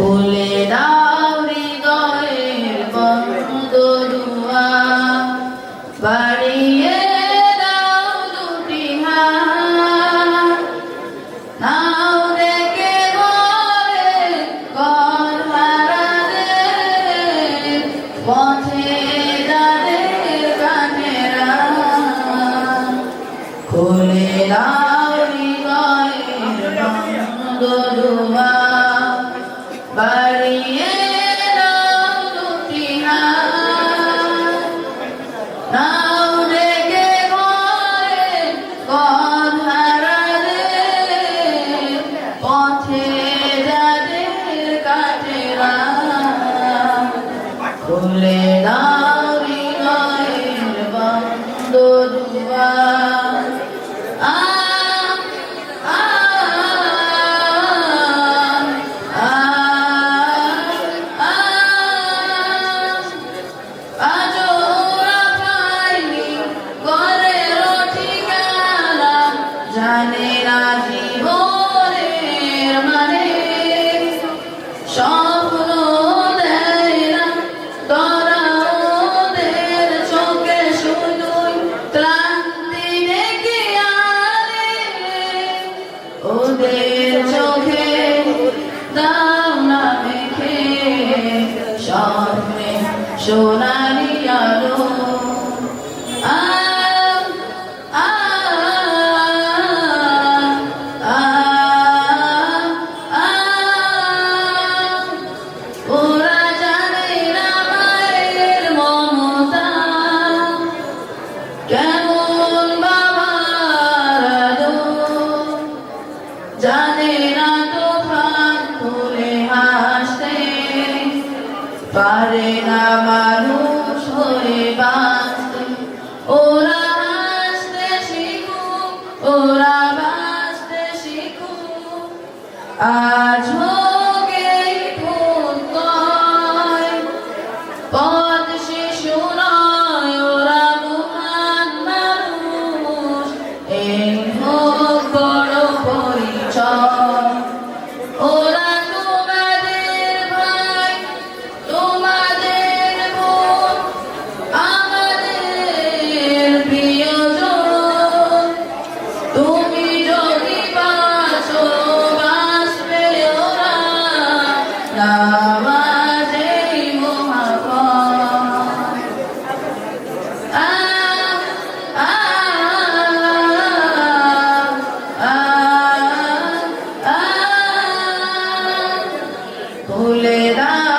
খুলে দাও হৃদয়ের বন্ধ দুয়ার, বাড়িয়ে দাও দুটি হাত, নাও ডেকে বলে ঘর হারাদের, পথে যাদের কাটেরা। খুলে দাও হৃদয়ের বন্ধ দুয়ার, বাড়িয়ে দাও দুটি হাত, নাও ডেকে বলে ঘর হারাদের, পথে যাদের কাটেরা। খুলে দাও হৃদয়ের বন্ধ দুয়ার। জানে না জীবনের মানে, স্বপ্ন দেয় না তারা ওদের চোখে, শুধুই ক্লান্তি ডেকে আনে। ওদের চোখে দাও না মেখে স্বপ্নে সোনালি আলো। কেমন বাবার আদর, জানে না তুফান তুলে হাসতে, পারে না মানুষ হয়ে বাঁচতে। ওরা হাসতে শিখুক, ওরা বাঁচতে শিখুক, আজ হোক এই ফুটকয়। পথ শিশু নয়, ওরা মহান মানুষ, এই হোক বড় পরিচয়। ওরা তোমাদের ভাই, তোমাদের বোন, আমাদের প্রিয়জন। তুমি যদি বাঁচো, বাঁচবে ওরা, নামাজেই মহাপথ। খুলে দাও